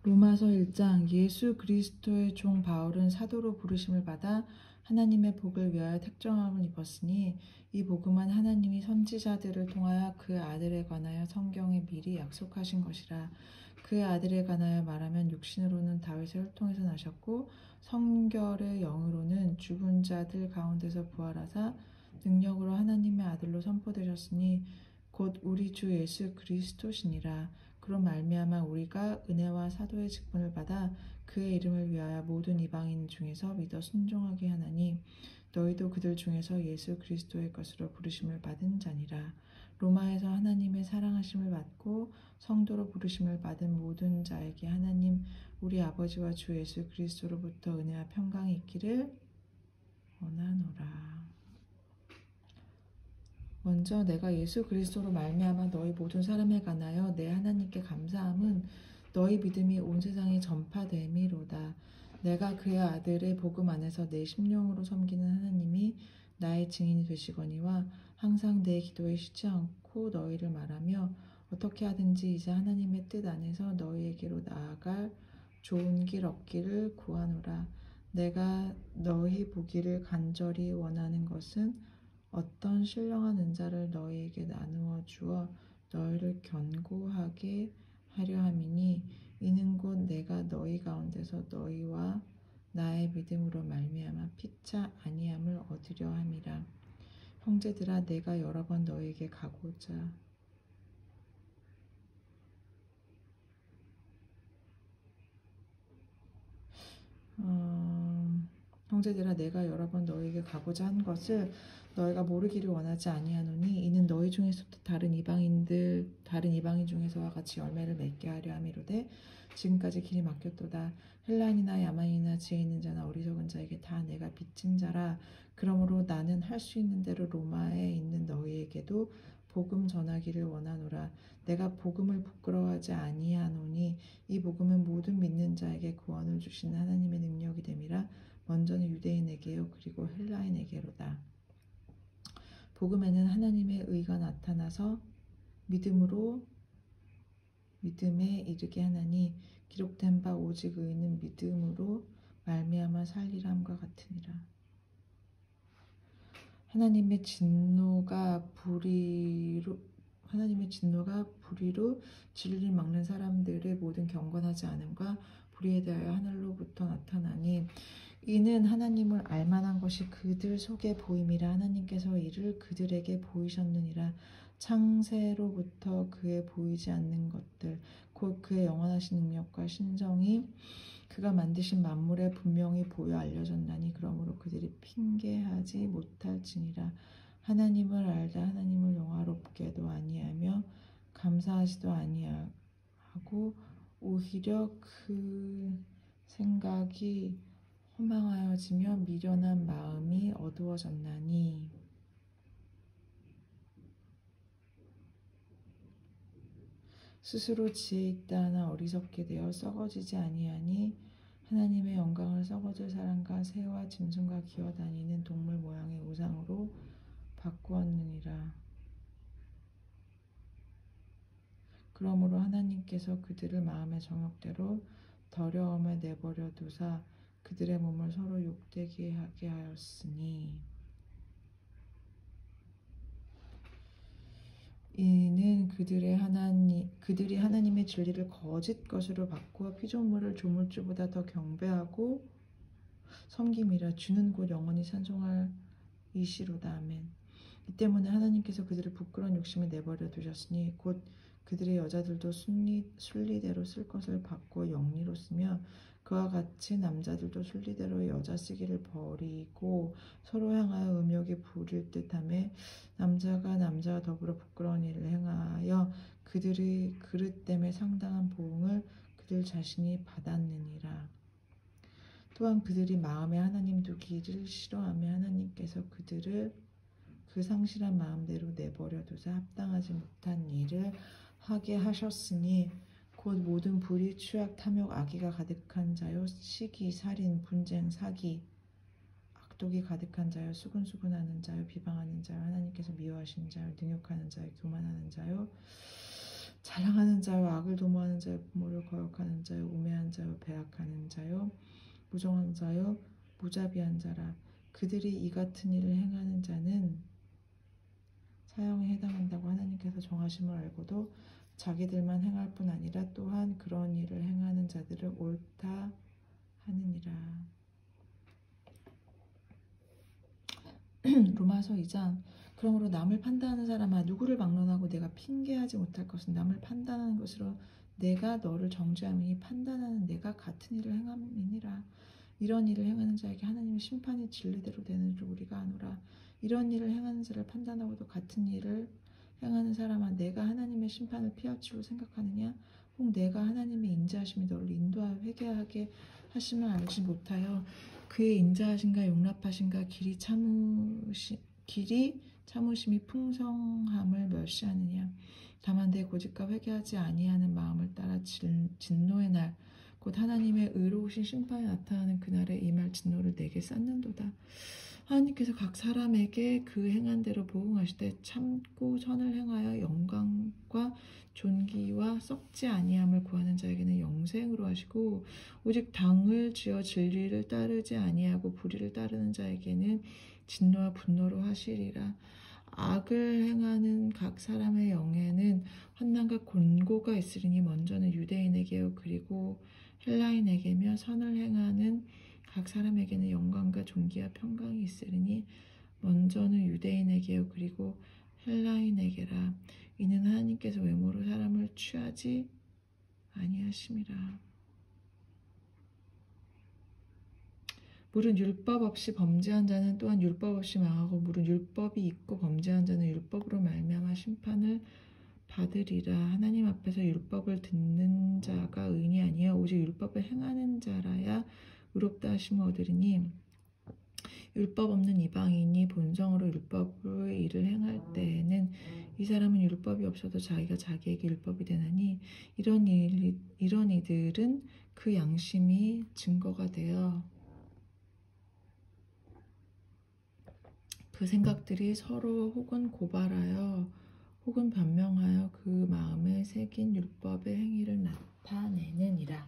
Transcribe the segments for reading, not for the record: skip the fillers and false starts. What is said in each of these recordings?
로마서 1장. 예수 그리스도의 종 바울은 사도로 부르심을 받아 하나님의 복을 위하여 택정함을 입었으니 이 복음은 하나님이 선지자들을 통하여 그 아들에 관하여 성경에 미리 약속하신 것이라. 그 아들에 관하여 말하면 육신으로는 다윗의 혈통에서 나셨고 성결의 영으로는 죽은 자들 가운데서 부활하사 능력으로 하나님의 아들로 선포되셨으니 곧 우리 주 예수 그리스도시니라. 그로 말미암아 우리가 은혜와 사도의 직분을 받아 그의 이름을 위하여 모든 이방인 중에서 믿어 순종하게 하나니 너희도 그들 중에서 예수 그리스도의 것으로 부르심을 받은 자니라. 로마에서 하나님의 사랑하심을 받고 성도로 부르심을 받은 모든 자에게 하나님 우리 아버지와 주 예수 그리스도로부터 은혜와 평강이 있기를 원하노라. 먼저 내가 예수 그리스도로 말미암아 너희 모든 사람에 관하여 내 하나님께 감사함은 너희 믿음이 온 세상에 전파됨이로다. 내가 그의 아들의 복음 안에서 내 심령으로 섬기는 하나님이 나의 증인이 되시거니와 항상 내 기도에 쉬지 않고 너희를 말하며 어떻게 하든지 이제 하나님의 뜻 안에서 너희에게로 나아갈 좋은 길 얻기를 구하노라. 내가 너희 보기를 간절히 원하는 것은 어떤 신령한 은사를 너희에게 나누어 주어 너희를 견고하게 하려 함이니 이는 곧 내가 너희 가운데서 너희와 나의 믿음으로 말미암아 피차 아니함을 얻으려 함이라. 형제들아 내가 여러 번 너희에게 가고자 형제들아 내가 여러 번 너희에게 가고자 한 것을 너희가 모르기를 원하지 아니하노니 이는 너희 중에서부터 다른 이방인 중에서와 같이 열매를 맺게 하려 함이로되 지금까지 길이 막혔도다. 헬라인이나 야만인이나 지혜 있는 자나 어리석은 자에게 다 내가 빚진 자라. 그러므로 나는 할 수 있는 대로 로마에 있는 너희에게도 복음 전하기를 원하노라. 내가 복음을 부끄러워하지 아니하노니 이 복음은 모든 믿는 자에게 구원을 주시는 하나님의 능력이 됨이라. 먼저는 유대인에게요 그리고 헬라인에게로다. 복음에는 하나님의 의가 나타나서 믿음에 이르게 하나니 기록된 바 오직 의인은 믿음으로 말미암아 살리라 함과 같으니라. 하나님의 진노가 불의로 진리를 막는 사람들의 모든 경건하지 않음과 불의에 대하여 하늘로부터 나타나니 이는 하나님을 알만한 것이 그들 속에 보임이라. 하나님께서 이를 그들에게 보이셨느니라. 창세로부터 그의 보이지 않는 것들 곧 그의 영원하신 능력과 신정이 그가 만드신 만물에 분명히 보여 알려졌나니 그러므로 그들이 핑계하지 못할지니라. 하나님을 알다 하나님을 영화롭게도 아니하며 감사하지도 아니하고 오히려 그 생각이 허망하여지며 미련한 마음이 어두워졌나니 스스로 지혜 있다 하나 어리석게 되어 썩어지지 아니하니 하나님의 영광을 썩어질 사람과 새와 짐승과 기어다니는 동물 모양의 우상으로 바꾸었느니라. 그러므로 하나님께서 그들을 마음의 정욕대로 더러움에 내버려 두사 그들의 몸을 서로 욕되게 하게 하였으니 이는 그들이 하나님의 진리를 거짓 것으로 바꾸어 피조물을 조물주보다 더 경배하고 섬김이라. 주는 곧 영원히 찬송할 이시로다. 아멘. 이 때문에 하나님께서 그들을 부끄러운 욕심에 내버려 두셨으니 곧 그들의 여자들도 순리대로 쓸 것을 바꾸어 영리로 쓰며 그와 같이 남자들도 순리대로 여자 쓰기를 버리고 서로 향하여 음욕에 부릴 듯하며 남자가 남자와 더불어 부끄러운 일을 행하여 그들의 그릇됨에 상당한 보응을 그들 자신이 받았느니라. 또한 그들이 마음에 하나님 두기를 싫어하며 하나님께서 그들을 그 상실한 마음대로 내버려 두사 합당하지 못한 일을 하게 하셨으니 곧 모든 불의, 추악, 탐욕, 악의가 가득한 자요 시기, 살인, 분쟁, 사기, 악독이 가득한 자요 수근수근하는 자요 비방하는 자요 하나님께서 미워하시는 자요 능욕하는 자요 교만하는 자요 자랑하는 자요, 악을 도모하는 자요, 부모를 거역하는 자요, 우매한 자요, 배악하는 자요, 무정한 자요, 무자비한 자라. 그들이 이 같은 일을 행하는 자는 사형에 해당한다고 하나님께서 정하심을 알고도 자기들만 행할 뿐 아니라 또한 그런 일을 행하는 자들을 옳다 하느니라. 로마서 2장. 그러므로 남을 판단하는 사람아, 누구를 막론하고 내가 핑계하지 못할 것은 남을 판단하는 것으로 내가 너를 정죄함이니 판단하는 내가 같은 일을 행함이니라. 이런 일을 행하는 자에게 하나님의 심판이 진리대로 되는 줄 우리가 아노라. 이런 일을 행하는 자를 판단하고도 같은 일을 행하는 사람아, 내가 하나님의 심판을 피할 줄로 생각하느냐? 혹 내가 하나님의 인자하심이 너를 인도하여 회개하게 하심을 알지 못하여 그의 인자하심과 용납하심과 길이 참으심이 풍성함을 멸시하느냐? 다만 내 고집과 회개하지 아니하는 마음을 따라 진노의 날 곧 하나님의 의로우신 심판이 나타나는 그날에 임할 진노를 내게 쌓는도다. 하나님께서 각 사람에게 그 행한 대로 보응하실 때 참고 선을 행하여 영광과 존귀와 썩지 아니함을 구하는 자에게는 영생으로 하시고, 오직 당을 지어 진리를 따르지 아니하고 불의를 따르는 자에게는 진노와 분노로 하시리라. 악을 행하는 각 사람의 영에는 환난과 곤고가 있으리니 먼저는 유대인에게요 그리고 헬라인에게며, 선을 행하는 각 사람에게는 영광과 존귀와 평강이 있으리니 먼저는 유대인에게요 그리고 헬라인에게라. 이는 하나님께서 외모로 사람을 취하지 아니하심이라. 무릇 율법 없이 범죄한 자는 또한 율법 없이 망하고, 무릇 율법이 있고 범죄한 자는 율법으로 말미암아 심판을 받으리라. 하나님 앞에서 율법을 듣는 자가 의인이 아니요 오직 율법을 행하는 자라야 의롭다 하심을 얻으리니, 율법 없는 이방인이 본성으로 율법의 일을 행할 때에는 이 사람은 율법이 없어도 자기가 자기에게 율법이 되나니, 이런 이들은 그 양심이 증거가 되어 그 생각들이 서로 혹은 고발하여 혹은 변명하여 그 마음에 새긴 율법의 행위를 나타내느니라.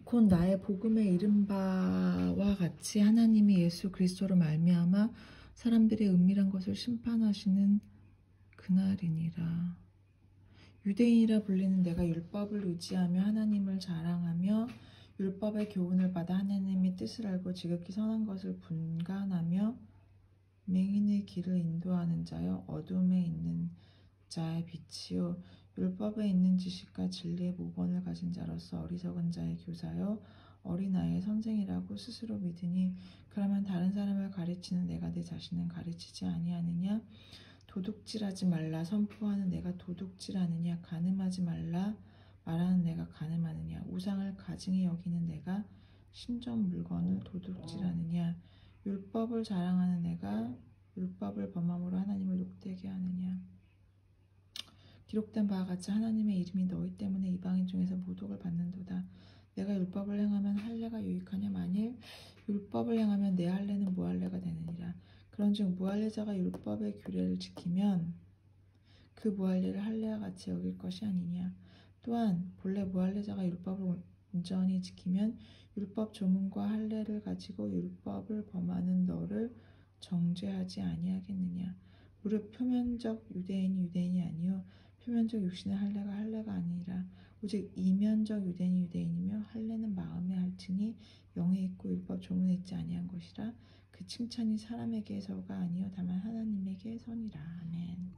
곧 나의 복음에 이른 바와 같이 하나님이 예수 그리스도로 말미암아 사람들의 은밀한 것을 심판하시는 그날이니라. 유대인이라 불리는 내가 율법을 의지하며 하나님을 자랑하며 율법의 교훈을 받아 하나님의 뜻을 알고 지극히 선한 것을 분간하며 맹인의 길을 인도하는 자여, 어둠에 있는 자의 빛이요 율법에 있는 지식과 진리의 모본을 가진 자로서 어리석은 자의 교사요 어린아이의 선생이라고 스스로 믿으니, 그러면 다른 사람을 가르치는 내가 내 자신은 가르치지 아니하느냐? 도둑질하지 말라 선포하는 내가 도둑질하느냐? 간음하지 말라 말하는 내가 간음하느냐? 우상을 가증히 여기는 내가 신전 물건을 도둑질하느냐? 율법을 자랑하는 내가 율법을 범함으로 하나님을 욕되게 하느냐? 기록된 바와 같이 하나님의 이름이 너희 때문에 이방인 중에서 모독을 받는도다. 내가 율법을 행하면 할례가 유익하냐? 만일 율법을 행하면 내 할례는 무할례가 되느니라. 그런즉 무할례자가 율법의 규례를 지키면 그 무할례를 할례와 같이 여길 것이 아니냐? 또한 본래 무할례자가 율법을 온전히 지키면 율법 조문과 할례를 가지고 율법을 범하는 너를 정죄하지 아니하겠느냐? 무릇 표면적 유대인이 유대인이 아니요 표면적 육신의 할례가 할례가 아니니라. 오직 이면적 유대인이 유대인이며 할례는 마음에 할지니 영에 있고 율법 조문에 있지 아니한 것이라. 그 칭찬이 사람에게서가 아니요 다만 하나님에게서니라. 아멘.